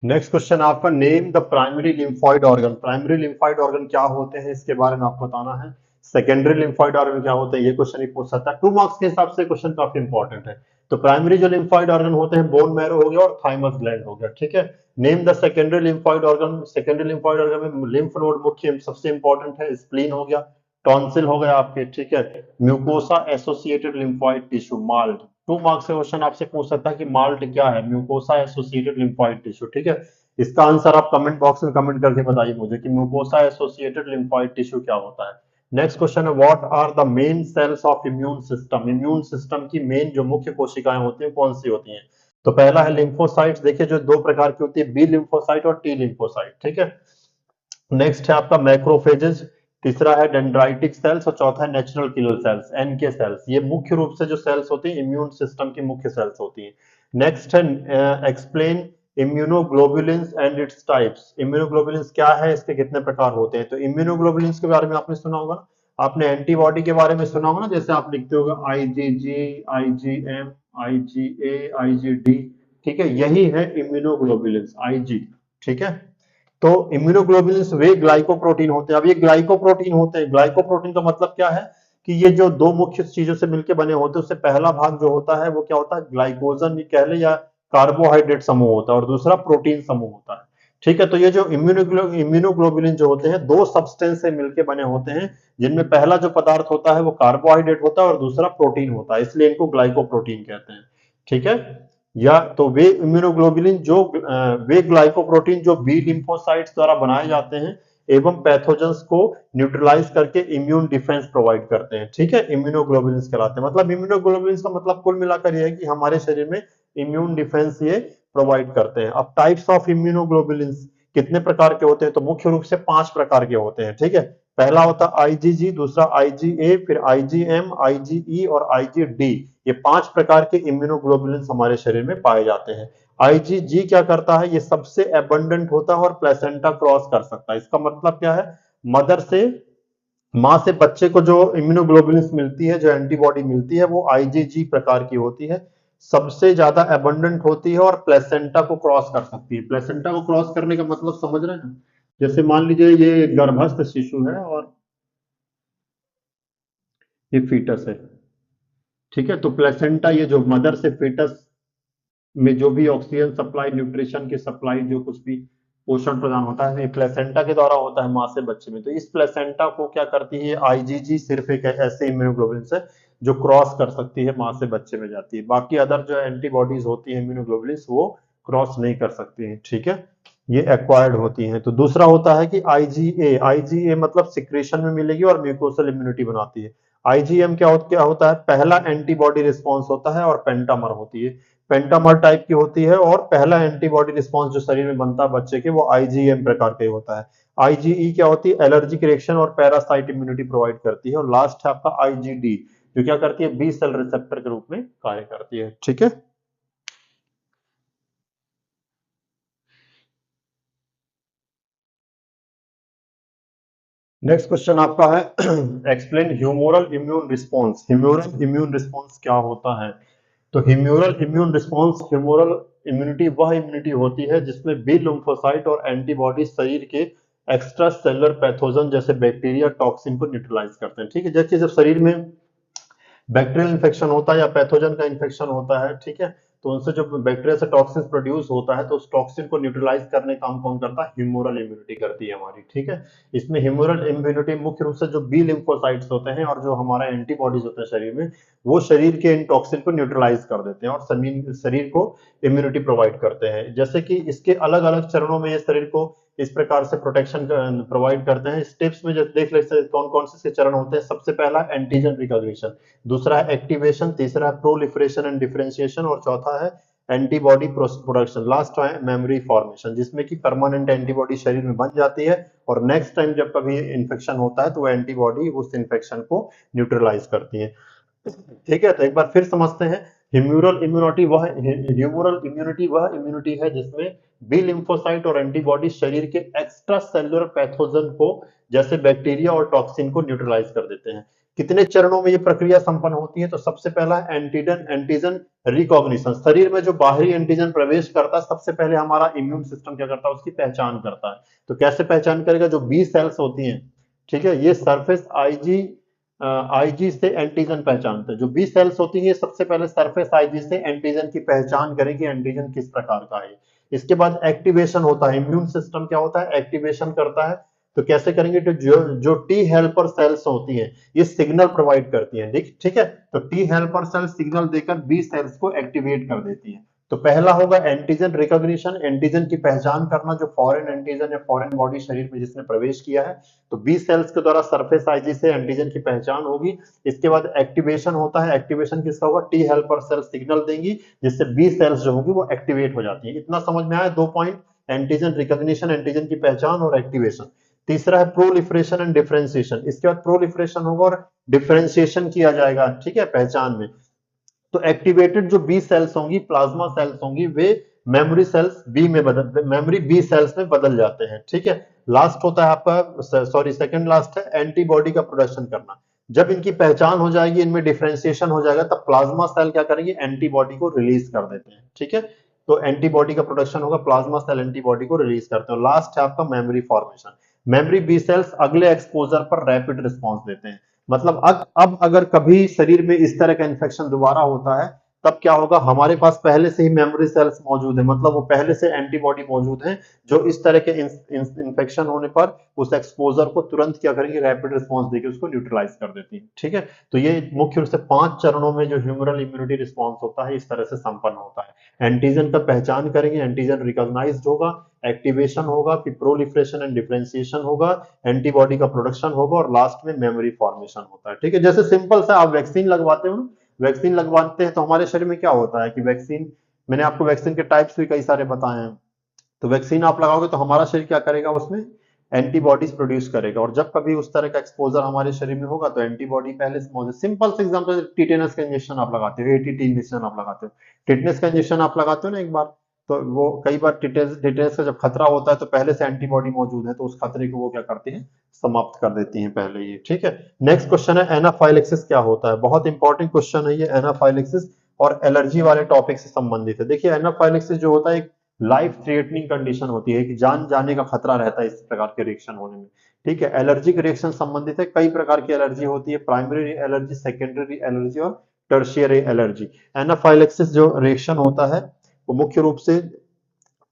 नेक्स्ट क्वेश्चन आपका, name the primary lymphoid organ. Primary lymphoid organ क्या होते हैं इसके बारे में आपको बताना है। सेकेंडरी लिम्फोइड ऑर्गन क्या होते हैं, ये क्वेश्चन ही पूछ सकता है। 2 मार्क्स के हिसाब से क्वेश्चन काफी इंपॉर्टेंट है। तो प्राइमरी जो लिम्फोइड ऑर्गन होते हैं, बोन मैरो हो गया और थाइमस ग्लैंड हो गया। ठीक है, name the secondary lymphoid organ. Secondary lymphoid organ में लिम्फ नोड मुख्य सबसे इंपॉर्टेंट है, स्प्लीन हो गया, टॉन्सिल हो गया आपके। ठीक है, mucosa associated lymphoid tissue, malt. 2 marks का क्वेश्चन आपसे पूछ सकता है कि माल्ट क्या है, म्यूकोसा एसोसिएटेड लिम्फोइड टिश्यू। ठीक है, इसका आंसर आप कमेंट बॉक्स में कमेंट करके बताइए मुझे कि म्यूकोसा एसोसिएटेड लिम्फोइड टिश्यू क्या होता है। नेक्स्ट क्वेश्चन है, what are the main cells of immune system. Immune system की मेन जो मुख्य कोशिकाएं होती हैं कौन सी होती हैं। तो पहला है लिम्फोसाइट्स, देखिए जो 2 प्रकार की होती है, बी लिम्फोसाइट और टी लिम्फोसाइट। ठीक है, नेक्स्ट है आपका मैक्रोफेजेस, तीसरा है डेंड्राइटिक सेल्स और चौथा है natural killer cells, NK cells. ये मुख्य रूप से जो सेल्स होती हैं इम्यून सिस्टम की मुख्य सेल्स होती हैं। नेक्स्ट है explain immunoglobulins and its types. Immunoglobulins क्या है, इसके कितने प्रकार होते हैं। तो इम्यूनोग्लोबुलिन्स के बारे में आपने सुना होगा ना, आपने एंटीबॉडी के बारे में सुना होगा ना, जैसे आप लिखते होगा आईजीजी, आईजीएम, आईजीए, आईजीडी। ठीक है, यही है इम्यूनोग्लोबुलिन्स, आईजी। ठीक है, तो इम्यूनोग्लोबुलिन्स वे ग्लाइकोप्रोटीन होते हैं। अब ये ग्लाइकोप्रोटीन होते हैं, ग्लाइकोप्रोटीन का मतलब क्या है कि ये जो 2 मुख्य चीजों से मिलकर बने होते हैं, उससे पहला भाग जो होता है वो क्या होता है, ग्लाइकोजन कह ले या कार्बोहाइड्रेट समूह होता है और दूसरा प्रोटीन समूह होता है। ठीक है, तो ये जो इम्यूनोग्लोबुलिन जो होते हैं 2 सब्सटेंस से मिलकर बने होते हैं, जिनमें पहला जो पदार्थ होता है वो कार्बोहाइड्रेट होता है और दूसरा प्रोटीन होता है, इसलिए इनको ग्लाइकोप्रोटीन कहते हैं। ठीक है, या तो वे इम्यूनोग्लोबुलिन जो वे ग्लाइकोप्रोटीन जो बी लिम्फोसाइट्स द्वारा बनाए जाते हैं एवं पैथोजेंस को न्यूट्रलाइज करके इम्यून डिफेंस प्रोवाइड करते हैं। ठीक है, इम्यूनोग्लोबुलिन्स कहलाते हैं। मतलब इम्यूनोग्लोबुलिन्स का मतलब कुल मिलाकर यह है कि हमारे शरीर में इम्यून डिफेंस ये प्रोवाइड करते हैं। अब टाइप्स ऑफ इम्यूनोग्लोबुलिन्स कितने प्रकार के होते हैं, तो मुख्य रूप से 5 प्रकार के होते हैं। ठीक है, पहला होता है आईजीजी, दूसरा आईजीए, फिर आईजीएम, आईजीई और आईजीडी। ये 5 प्रकार के इम्यूनोग्लोबुलिन्स हमारे शरीर में पाए जाते हैं। आईजीजी क्या करता है, ये सबसे एबंडेंट होता है और प्लेसेंटा क्रॉस कर सकता है। इसका मतलब क्या है, मदर से, मां से बच्चे को जो इम्यूनोग्लोबुलिन्स मिलती है, जो एंटीबॉडी मिलती है, वो आईजीजी प्रकार की होती है, सबसे ज्यादा एबंडेंट होती है और प्लेसेंटा को क्रॉस कर सकती है। प्लेसेंटा को क्रॉस करने का मतलब समझ रहे हैं, जैसे मान लीजिए ये गर्भस्थ शिशु है और ये फीटस है। ठीक है, तो प्लेसेंटा ये जो मदर से फीटस में जो भी ऑक्सीजन सप्लाई, न्यूट्रिशन की सप्लाई, जो कुछ भी पोषण प्रदान होता है, ये प्लेसेंटा के द्वारा होता है मां से बच्चे में। तो इस प्लेसेंटा को क्या करती है आईजीजी, सिर्फ एक ऐसे इम्यूनोग्लोबुलिन है जो क्रॉस कर सकती है, मां से बच्चे में जाती है। बाकी अदर जो एंटीबॉडीज होती है इम्यूनोग्लोबुलिन वो क्रॉस नहीं कर सकती हैं। ठीक है, ये एक्वायर्ड होती हैं। तो दूसरा होता है कि आईजीए, आईजीए मतलब सिक्रेशन में मिलेगी और म्यूकोसल इम्यूनिटी बनाती है। आईजीएम क्या होता है, पहला एंटीबॉडी रिस्पॉन्स होता है और पेंटामर होती है, पेंटामर टाइप की होती है, और पहला एंटीबॉडी रिस्पॉन्स जो शरीर में बनता है बच्चे के वो आईजीएम प्रकार का ही होता है। आईजीई क्या होती है, एलर्जिक रिएक्शन और पैरासाइट इम्यूनिटी प्रोवाइड करती है। और लास्ट है आपका आईजीडी, जो क्या करती है, बी सेल रिसेप्टर के रूप में कार्य करती है। ठीक है। नेक्स्ट क्वेश्चन आपका है explain humoral immune response. Humoral immune response क्या होता है? तो humoral immune response, humoral immunity वह इम्यूनिटी होती है जिसमें बी लिम्फोसाइट और एंटीबॉडी शरीर के एक्स्ट्रा सेलुलर पैथोजन जैसे बैक्टीरिया टॉक्सिन को न्यूट्रलाइज करते हैं। ठीक है, जैसे जब शरीर में बैक्टीरियल इन्फेक्शन होता है या पैथोजन का इन्फेक्शन होता है, ठीक है, तो उनसे जो बैक्टीरिया से टॉक्सिन प्रोड्यूस होता है तो उस टॉक्सिन को न्यूट्रलाइज करने का काम कौन करता है, ह्यूमोरल इम्यूनिटी करती है हमारी। ठीक है, इसमें ह्यूमोरल इम्यूनिटी मुख्य रूप से जो बी लिम्फोसाइट्स होते हैं और जो हमारा एंटीबॉडीज होते हैं शरीर में, वो शरीर के इन टॉक्सिन को न्यूट्रलाइज कर देते हैं और शरीर को इम्यूनिटी प्रोवाइड करते हैं। जैसे कि इसके अलग अलग चरणों में ये शरीर को इस प्रकार से प्रोटेक्शन प्रोवाइड करते हैं। स्टेप्स में जो देख लेते हैं कौन कौन से चरण होते हैं। सबसे पहला एंटीजन रिकॉग्निशन, दूसरा है एक्टिवेशन, तीसरा है प्रोलिफरेशन एंड डिफरेंशिएशन, और चौथा है एंटीबॉडी प्रोडक्शन, लास्ट है मेमोरी फॉर्मेशन, जिसमें कि परमानेंट एंटीबॉडी शरीर में बन जाती है और नेक्स्ट टाइम जब कभी इन्फेक्शन होता है तो वो एंटीबॉडी उस इन्फेक्शन को न्यूट्रलाइज करती है। ठीक है, तो एक बार फिर समझते हैं। ह्यूमरल इम्यूनिटी वह इम्यूनिटी है जिसमें बी लिम्फोसाइट और एंटीबॉडी शरीर के एक्स्ट्रा सेलुलर पैथोजन को जैसे बैक्टीरिया और टॉक्सिन को न्यूट्रलाइज कर देते हैं। कितने चरणों में ये प्रक्रिया संपन्न होती है? तो सबसे पहला एंटीजन रिकॉग्निशन, शरीर में जो बाहरी एंटीजन प्रवेश करता है सबसे पहले हमारा इम्यून सिस्टम क्या करता है, उसकी पहचान करता है। तो कैसे पहचान करेगा? जो बी सेल्स होती हैं, ठीक है, ये सरफेस आईजी से एंटीजन पहचानते हैं। जो बी सेल्स होती है सबसे पहले सरफेस आईजी से एंटीजन की पहचान करेगी, एंटीजन किस प्रकार का है। इसके बाद एक्टिवेशन होता है, इम्यून सिस्टम क्या होता है, एक्टिवेशन करता है। तो कैसे करेंगे? तो जो टी हेल्पर सेल्स होती हैं ये सिग्नल प्रोवाइड करती हैं। ठीक है, तो टी हेल्पर सेल सिग्नल देकर बी सेल्स को एक्टिवेट कर देती है। तो पहला होगा एंटीजन रिकॉग्निशन, एंटीजन की पहचान करना, जो फॉरेन एंटीजन या फॉरेन बॉडी शरीर में जिसने प्रवेश किया है। तो बी सेल्स के द्वारा सरफेस आईजी से एंटीजन की पहचान होगी। इसके बाद एक्टिवेशन होता है, एक्टिवेशन किसका होगा, टी हेल्पर सेल सिग्नल देंगी जिससे बी सेल्स जो होगी वो एक्टिवेट हो जाती है। इतना समझ में आया? दो पॉइंट, एंटीजन रिकॉग्निशन, एंटीजन की पहचान और एक्टिवेशन। तीसरा है प्रोलिफरेशन एंड डिफरेंशिएशन, इसके बाद प्रोलिफरेशन होगा और डिफरेंशिएशन किया जाएगा, ठीक है, पहचान में। तो एक्टिवेटेड जो बी सेल्स होंगी, प्लाज्मा सेल्स होंगी, वे memory cells memory B cells में बदल जाते हैं। ठीक है, लास्ट होता है आपका, सॉरी सेकंड लास्ट है एंटीबॉडी का प्रोडक्शन करना। जब इनकी पहचान हो जाएगी, इनमें डिफरेंशिएशन हो जाएगा, तब प्लाज्मा सेल क्या करेंगे, एंटीबॉडी को रिलीज कर देते हैं। ठीक है, तो एंटीबॉडी का प्रोडक्शन होगा, प्लाज्मा सेल एंटीबॉडी को रिलीज करते हैं। लास्ट है आपका memory formation. Memory B cells अगले एक्सपोजर पर रैपिड रिस्पॉन्स देते हैं। मतलब अब अगर कभी शरीर में इस तरह का इन्फेक्शन दोबारा होता है, तब क्या होगा, हमारे पास पहले से ही मेमोरी सेल्स मौजूद है, मतलब वो पहले से एंटीबॉडी मौजूद है जो इस तरह के इन्फेक्शन होने पर उस एक्सपोजर को तुरंत क्या करेंगे, रैपिड रिस्पॉन्स देकर उसको न्यूट्रलाइज कर देती है। ठीक है, तो ये मुख्य रूप से 5 चरणों में जो ह्यूमरल इम्यूनिटी रिस्पॉन्स होता है इस तरह से संपन्न होता है। एंटीजन का पहचान करेंगे, एंटीजन रिकॉग्नाइज्ड होगा, एक्टिवेशन होगा, फिर प्रोलिफरेशन एंड डिफरेंशिएशन होगा, एंटीबॉडी का प्रोडक्शन होगा और लास्ट में मेमोरी फॉर्मेशन होता है। ठीक है, जैसे सिंपल सा आप वैक्सीन लगवाते हो ना, वैक्सीन लगवाते हैं तो हमारे शरीर में क्या होता है कि वैक्सीन, मैंने आपको वैक्सीन के टाइप्स भी कई सारे बताए हैं। तो वैक्सीन आप लगाओगे तो हमारा शरीर क्या करेगा, उसमें एंटीबॉडीज प्रोड्यूस करेगा, और जब कभी उस तरह का एक्सपोजर हमारे शरीर में होगा तो एंटीबॉडी पहले से मौजूद। सिंपल से एग्जांपल, टिटेनस का इंजेक्शन आप लगाते हो, एटीटी इंजेक्शन आप लगाते हो, टिटेनस का इंजेक्शन आप लगाते हो ना एक बार, तो वो कई बार टिटेनस का जब खतरा होता है तो पहले से एंटीबॉडी मौजूद है, तो उस खतरे को वो क्या करती है, समाप्त कर देती हैं पहले ही। ठीक है, नेक्स्ट क्वेश्चन है एनाफाइलेक्सिस क्या होता है। बहुत इंपॉर्टेंट क्वेश्चन है ये एनाफाइलेक्सिस, और एलर्जी वाले टॉपिक से संबंधित है। देखिए एनाफाइलेक्सिस जो होता है एक लाइफ थ्रेटनिंग कंडीशन होती है कि जान जाने का खतरा रहता है इस प्रकार के रिएक्शन होने में। ठीक है, एलर्जिक रिएक्शन संबंधित है, कई प्रकार की एलर्जी होती है, प्राइमरी एलर्जी, सेकेंडरी एलर्जी और टर्शियरी एलर्जी। एनाफाइलेक्सिस जो रिएक्शन होता है वो मुख्य रूप से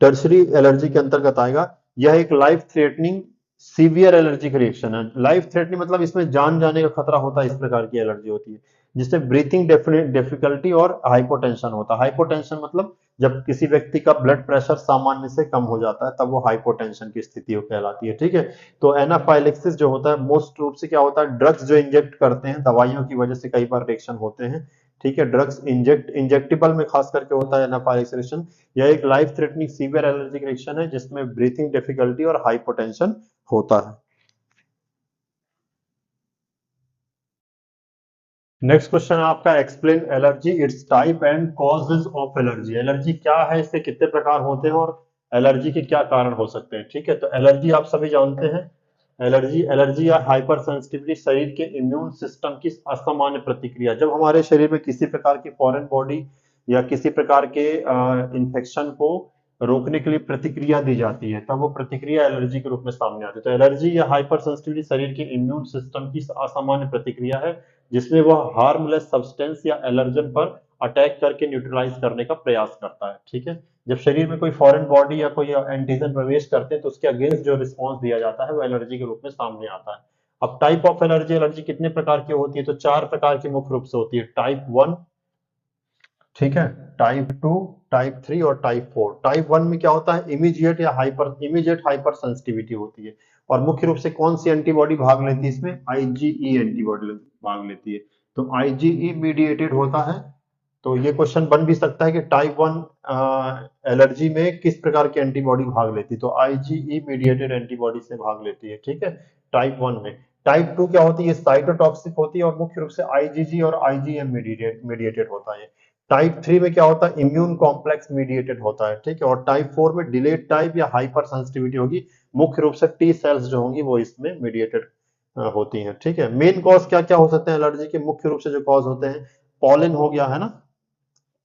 टर्शरी एलर्जी के अंतर्गत आएगा। यह एक life threatening severe allergic reaction है। लाइफ थ्रेटनिंग मतलब इसमें जान जाने का खतरा होता है, इस प्रकार की एलर्जी होती है। जिससे ब्रीथिंग डिफिकल्टी और हाइपोटेंशन होता है। हाइपोटेंशन मतलब जब किसी व्यक्ति का ब्लड प्रेशर सामान्य से कम हो जाता है तब वो हाइपोटेंशन की स्थिति कहलाती है। ठीक है, तो एनाफाइलेक्सिस जो होता है मोस्ट रूप से क्या होता है, ड्रग्स जो इंजेक्ट करते हैं दवाइयों की वजह से कई बार रिएक्शन होते हैं। ठीक है, ड्रग्स इंजेक्टेबल में खास करके होता है एनाफाइलेक्सिस रिएक्शन। यह एक life threatening severe allergic reaction है जिसमें ब्रीथिंग डिफिकल्टी और हाइपोटेंशन होता है। नेक्स्ट क्वेश्चन है आपका, explain allergy, it's type and causes of allergy. Allergy क्या है, इसके कितने प्रकार होते हैं और एलर्जी के क्या कारण हो सकते हैं। ठीक है, तो एलर्जी आप सभी जानते हैं, एलर्जी एलर्जी या हाइपर सेंसिटिविटी शरीर के इम्यून सिस्टम की असामान्य प्रतिक्रिया। जब हमारे शरीर में किसी प्रकार की फॉरेन बॉडी या किसी प्रकार के इंफेक्शन को रोकने के लिए प्रतिक्रिया दी जाती है तब वो प्रतिक्रिया एलर्जी के रूप में सामने आती है। तो एलर्जी या हाइपर सेंसिटिविटी शरीर के इम्यून सिस्टम की असामान्य प्रतिक्रिया है जिसमें वह हार्मलेस सब्सटेंस या एलर्जन पर अटैक करके न्यूट्रलाइज करने का प्रयास करता है। ठीक है, जब शरीर में कोई फॉरेन बॉडी या कोई एंटीजन प्रवेश करते हैं तो उसके अगेंस्ट जो रिस्पॉन्स दिया जाता है वो एलर्जी के रूप में सामने आता है। अब टाइप ऑफ एलर्जी, एलर्जी कितने प्रकार की होती है, तो चार प्रकार की मुख्य रूप से होती है। टाइप वन, ठीक है, टाइप टू, टाइप थ्री और टाइप फोर। टाइप वन में क्या होता है, इमीडिएट हाइपर सेंसिटिविटी होती है और मुख्य रूप से कौन सी एंटीबॉडी भाग लेती है इसमें, आईजीई एंटीबॉडी भाग लेती है। तो आईजीई मीडिएटेड होता है। तो ये क्वेश्चन बन भी सकता है कि टाइप वन एलर्जी में किस प्रकार की एंटीबॉडी भाग लेती है, तो आईजीई मीडिएटेड एंटीबॉडी से भाग लेती है। ठीक है, टाइप वन में। टाइप टू क्या होती है, साइटोटॉक्सिक होती है और मुख्य रूप से आईजीजी और आईजीएम मीडिएटेड होता है। टाइप थ्री में क्या होता है, इम्यून कॉम्प्लेक्स मीडिएटेड होता है। ठीक है, और टाइप फोर में डिलेड टाइप या हाइपर सेंसिटिविटी होगी, मुख्य रूप से टी सेल्स जो होंगी वो इसमें मीडिएटेड होती हैं। ठीक है, मेन कॉज क्या क्या हो सकते हैं एलर्जी के, मुख्य रूप से जो कॉज होते हैं, पॉलन हो गया है ना,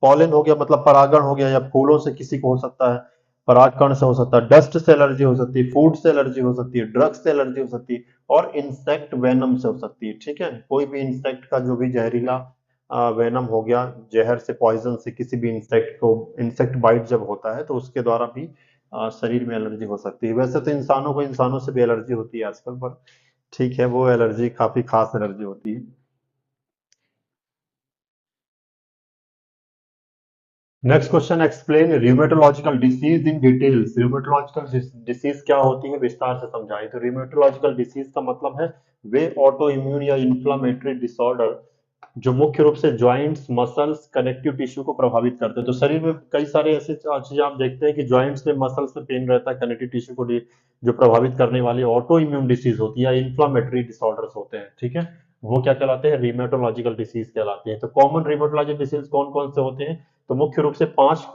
पॉलन हो गया मतलब परागण हो गया, या फूलों से किसी को हो सकता है, परागकण से हो सकता है, डस्ट से एलर्जी हो सकती है, फूड से एलर्जी हो सकती है, ड्रग्स से एलर्जी हो सकती है और इंसेक्ट वेनम से हो सकती है। ठीक है, कोई भी इंसेक्ट का जो भी जहरीला वेनम हो गया, जहर से, पॉइजन से किसी भी इंसेक्ट को, इंसेक्ट बाइट जब होता है तो उसके द्वारा भी शरीर में एलर्जी हो सकती है। वैसे तो इंसानों को इंसानों से भी एलर्जी होती है आजकल, पर ठीक है, वो एलर्जी काफी खास एलर्जी होती है। Next question, explain rheumatological disease in details. Rheumatological disease क्या होती है, विस्तार से समझाएं। तो रिमेटोलॉजिकल डिसीज का मतलब है वे ऑटो इम्यून या इन्फ्लामेटरी डिसऑर्डर जो मुख्य रूप से जॉइंट्स, मसल्स, कनेक्टिव टिश्यू को प्रभावित करते हैं। तो शरीर में कई सारे ऐसे चीजें आप देखते हैं कि जॉइंट्स में, मसल्स में पेन रहता है, कनेक्टिव टिश्यू को जो प्रभावित करने वाली ऑटो इम्यून डिसीज होती है या इन्फ्लामेटरी डिसऑर्डर्स होते हैं। ठीक है, वो क्या कहलाते हैं, रिमेटोलॉजिकल डिसीज कहलाते हैं। तो कॉमन रिमेटोलॉजिकल डिसीज कौन कौन से होते हैं, तो मुख्य रूप से पांच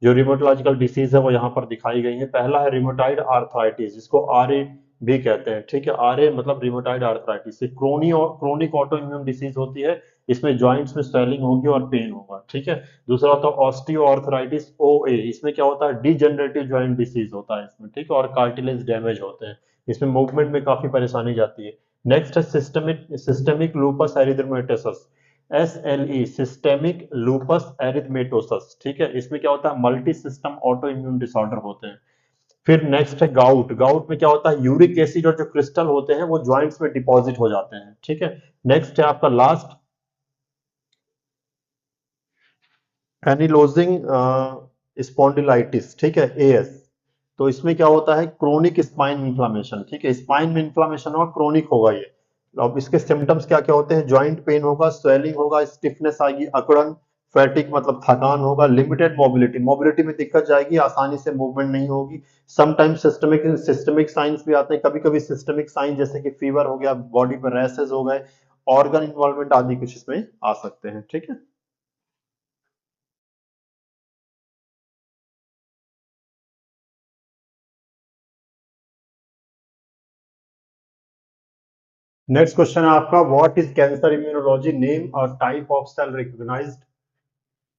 जो रिमोटोलॉजिकल डिसीज है वो यहाँ पर दिखाई गई है। पहला है रिमोटाइड आर्थराइटिस, जिसको आरए भी कहते हैं। ठीक है, आरए मतलब rheumatoid arthritis. Chronic auto immune disease होती है, इसमें जॉइंट्स में स्वेलिंग होगी और पेन होगा। ठीक है, दूसरा होता है ऑस्टियो आर्थराइटिस, ओए, इसमें क्या होता है, डिजेनरेटिव जॉइंट डिसीज होता है इसमें। ठीक है, और कार्टिलेज डैमेज होते हैं, इसमें मूवमेंट में काफी परेशानी जाती है। नेक्स्ट है systemic lupus erythematosus, SLE, systemic lupus erythematosus. ठीक है, इसमें क्या होता है, multi system auto immune disorder होते हैं। फिर नेक्स्ट है गाउट। गाउट में क्या होता है, यूरिक एसिड और जो क्रिस्टल होते हैं वो ज्वाइंट्स में डिपॉजिट हो जाते हैं। ठीक है, नेक्स्ट है आपका लास्ट, एनिलोजिंग स्पॉन्डिलाइटिस। ठीक है, AS। तो इसमें क्या होता है, क्रोनिक स्पाइन इंफ्लामेशन। ठीक है, स्पाइन में इंफ्लामेशन होगा, क्रोनिक होगा ये। अब इसके सिम्टम्स क्या क्या होते हैं, ज्वाइंट पेन होगा, स्वेलिंग होगा, स्टिफनेस आएगी, अकड़न, फैटिक मतलब थकान होगा, लिमिटेड मोबिलिटी, मोबिलिटी में दिक्कत जाएगी, आसानी से मूवमेंट नहीं होगी। समटाइम्स सिस्टमिक साइंस भी आते हैं, कभी कभी सिस्टमिक साइन जैसे कि फीवर हो गया, बॉडी पर रैसेस हो गए, ऑर्गन इन्वॉल्वमेंट आदि कुछ इसमें आ सकते हैं। ठीक है, नेक्स्ट क्वेश्चन है आपका, what is cancer immunology, name और type of cell recognised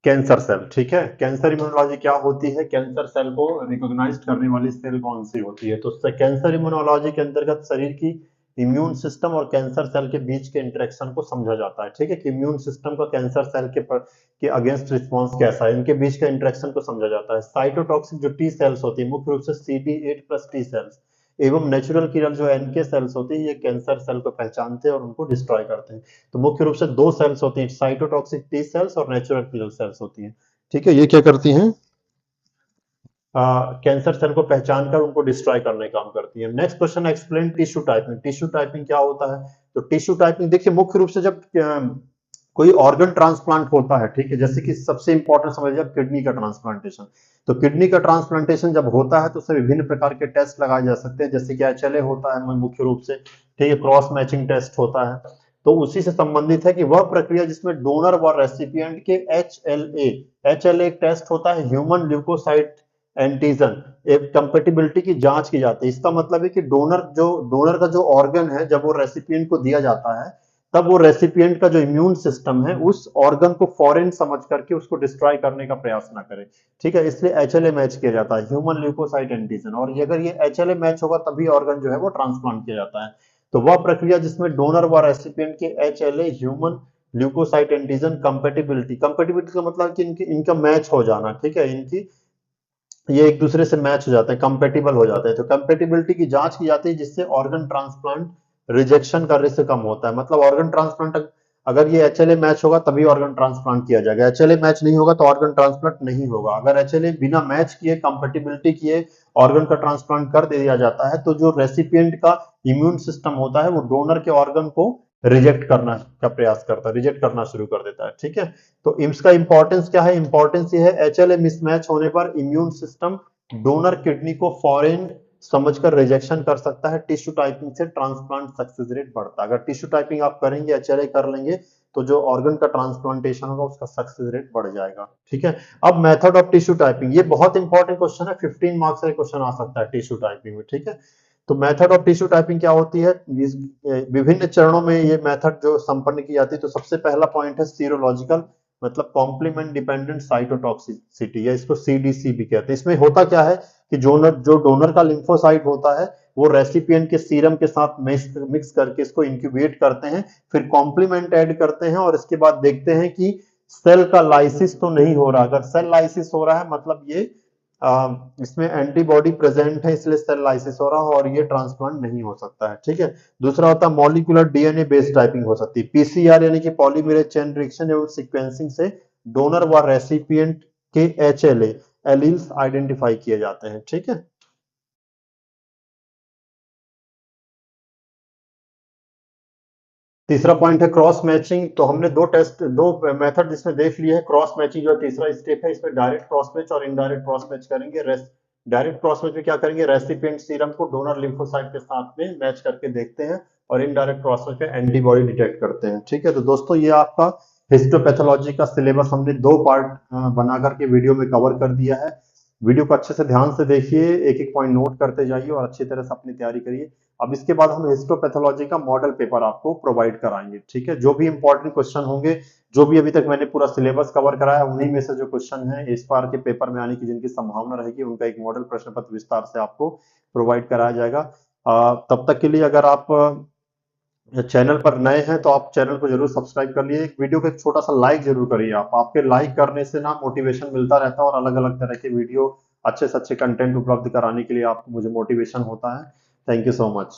cancer cell. ठीक है, कैंसर इम्यूनोलॉजी क्या होती है, कैंसर सेल को रिकॉग्नाइज करने वाली सेल कौन सी होती है। तो कैंसर इम्यूनोलॉजी के अंतर्गत शरीर की इम्यून सिस्टम और कैंसर सेल के बीच के इंटरेक्शन को समझा जाता है। ठीक है, कि इम्यून सिस्टम का कैंसर सेल के अगेंस्ट रिस्पॉन्स कैसा है, इनके बीच का इंटरेक्शन को समझा जाता है। साइटोटॉक्सिक जो टी सेल्स होती है, मुख्य रूप से CD8+ टी सेल्स, एवं नेचुरल किलर जो एनके सेल्स होते हैं ये कैंसर सेल को पहचानते हैं और उनको डिस्ट्रॉय करते हैं। तो मुख्य रूप से दो सेल्स होती हैं, साइटोटॉक्सिक टी सेल्स और नेचुरल किलर सेल्स होती हैं। ठीक है, ये क्या करती हैं, कैंसर सेल को पहचान कर उनको डिस्ट्रॉय करने का काम करती है। Next question, explain tissue typing. Tissue typing क्या होता है? तो टिश्यू टाइपिंग देखिए, मुख्य रूप से जब कोई ऑर्गन ट्रांसप्लांट होता है, ठीक है, जैसे कि सबसे इंपॉर्टेंट समझिए किडनी का ट्रांसप्लांटेशन। तो किडनी का ट्रांसप्लांटेशन जब होता है तो उससे विभिन्न प्रकार के टेस्ट लगाए जा सकते हैं, जैसे कि एचएलए होता है मुख्य रूप से, ठीक है, क्रॉस मैचिंग टेस्ट होता है। तो उसी से संबंधित है कि वह प्रक्रिया जिसमें डोनर व रेसिपिएंट के एचएलए एक टेस्ट होता है, ह्यूमन ल्यूकोसाइट एंटीजन, एक कंपेटिबिलिटी की जांच की जाती है। इसका मतलब है कि डोनर का जो ऑर्गन है जब वो रेसिपिएंट को दिया जाता है, तब वो रेसिपिएंट का जो इम्यून सिस्टम है उस ऑर्गन को फॉरेन समझ करके उसको डिस्ट्रॉय करने का प्रयास ना करे। ठीक है, इसलिए एचएलए मैच किया जाता है, ह्यूमन ल्यूकोसाइट एंटीजन, और ये अगर ये एचएलए मैच होगा तभी ऑर्गन जो है वो ट्रांसप्लांट किया जाता है। तो वह प्रक्रिया जिसमें डोनर व रेसिपिएंट के HLA human leukocyte antigen compatibility, compatibility का मतलब कि इनका मैच हो जाना, ठीक है, इनकी ये एक दूसरे से मैच हो जाते हैं, कंपेटिबल हो जाते हैं। तो कंपेटिबिलिटी की जांच की जाती है जिससे ऑर्गन ट्रांसप्लांट रिजेक्शन का रिस्क कम होता है। मतलब ऑर्गन ट्रांसप्लांट अगर ये एचएलए मैच होगा तभी ऑर्गन ट्रांसप्लांट किया जाएगा, एचएलए मैच नहीं होगा तो ऑर्गन ट्रांसप्लांट नहीं होगा। अगर एचएलए बिना मैच किए, कंपेटिबिलिटी किए ऑर्गन का ट्रांसप्लांट कर दिया जाता है तो जो रेसिपिएंट का इम्यून सिस्टम होता है वो डोनर के ऑर्गन को रिजेक्ट करना का प्रयास करता है, रिजेक्ट करना शुरू कर देता है। ठीक है, तो इसका इंपॉर्टेंस क्या है? इंपॉर्टेंस ये है, एचएलए मिसमैच होने पर इम्यून सिस्टम डोनर किडनी को फॉरेन समझकर रिजेक्शन कर सकता है। टिश्यू टाइपिंग से ट्रांसप्लांट सक्सेस रेट बढ़ता है। अगर टिश्यू टाइपिंग आप करेंगे, एचएलए कर लेंगे, तो जो ऑर्गन का ट्रांसप्लांटेशन होगा उसका सक्सेस रेट बढ़ जाएगा। ठीक है, अब मेथड ऑफ टिश्यू टाइपिंग, ये बहुत इंपॉर्टेंट क्वेश्चन है, 15 मार्क्स का क्वेश्चन आ सकता है टिश्यू टाइपिंग में। ठीक है, तो मेथड ऑफ टिश्यू टाइपिंग क्या होती है? विभिन्न चरणों में ये मेथड जो संपन्न की जाती है। तो सबसे पहला पॉइंट है सीरोलॉजिकल, मतलब कॉम्प्लीमेंट डिपेंडेंट साइटोटॉक्सिसिटी, या इसको सीडीसी भी कहते हैं। इसमें होता क्या है कि जो डोनर का लिम्फोसाइट होता है वो रेसिपिएंट के सीरम के साथ मिक्स करके इसको इंक्यूबेट करते हैं, फिर कॉम्प्लीमेंट ऐड करते हैं और इसके बाद देखते हैं कि सेल का लाइसिस तो नहीं हो रहा। अगर सेल लाइसिस हो रहा है मतलब ये इसमें एंटीबॉडी प्रेजेंट है, इसलिए सेल लाइसिस हो रहा है और ये ट्रांसप्लांट नहीं हो सकता है। ठीक है, दूसरा होता है मॉलिक्यूलर डीएनए बेस्ड टाइपिंग हो सकती है, पीसीआर यानी कि पॉलीमरेज चेन रिएक्शन एवं सीक्वेंसिंग से डोनर व रेसिपिएंट के एचएलए एलील्स आइडेंटिफाई किए जाते हैं। ठीक है, तीसरा पॉइंट है क्रॉस मैचिंग। तो हमने दो मेथड जिसमें देख लिए है। क्रॉस मैचिंग जो तीसरा स्टेप है, इसमें डायरेक्ट क्रॉस मैच और इनडायरेक्ट क्रॉस मैच करेंगे। डायरेक्ट क्रॉस मैच में क्या करेंगे, रेसिपिएंट सीरम को डोनर लिम्फोसाइट के साथ में मैच करके देखते हैं, और इनडायरेक्ट क्रॉस मैच में एंटीबॉडी डिटेक्ट करते हैं। ठीक है, तो दोस्तों ये आपका हिस्टोपैथोलॉजी का सिलेबस हमने दो पार्ट बना करके वीडियो में कवर कर दिया है। वीडियो को अच्छे से ध्यान से देखिए, एक एक पॉइंट नोट करते जाइए और अच्छी तरह से अपनी तैयारी करिए। अब इसके बाद हम हिस्टोपैथोलॉजी का मॉडल पेपर आपको प्रोवाइड कराएंगे। ठीक है, जो भी इंपॉर्टेंट क्वेश्चन होंगे, जो भी अभी तक मैंने पूरा सिलेबस कवर कराया, उन्हीं में से जो क्वेश्चन है इस बार के पेपर में आने की जिनकी संभावना रहेगी, उनका एक मॉडल प्रश्न पत्र विस्तार से आपको प्रोवाइड कराया जाएगा। तब तक के लिए अगर आप चैनल पर नए हैं तो आप चैनल को जरूर सब्सक्राइब कर लिए, एक वीडियो को एक छोटा सा लाइक जरूर करिए। आप आपके लाइक करने से ना मोटिवेशन मिलता रहता है और अलग अलग तरह के वीडियो अच्छे से अच्छे कंटेंट उपलब्ध कराने के लिए आपको मुझे मोटिवेशन होता है। Thank you so much.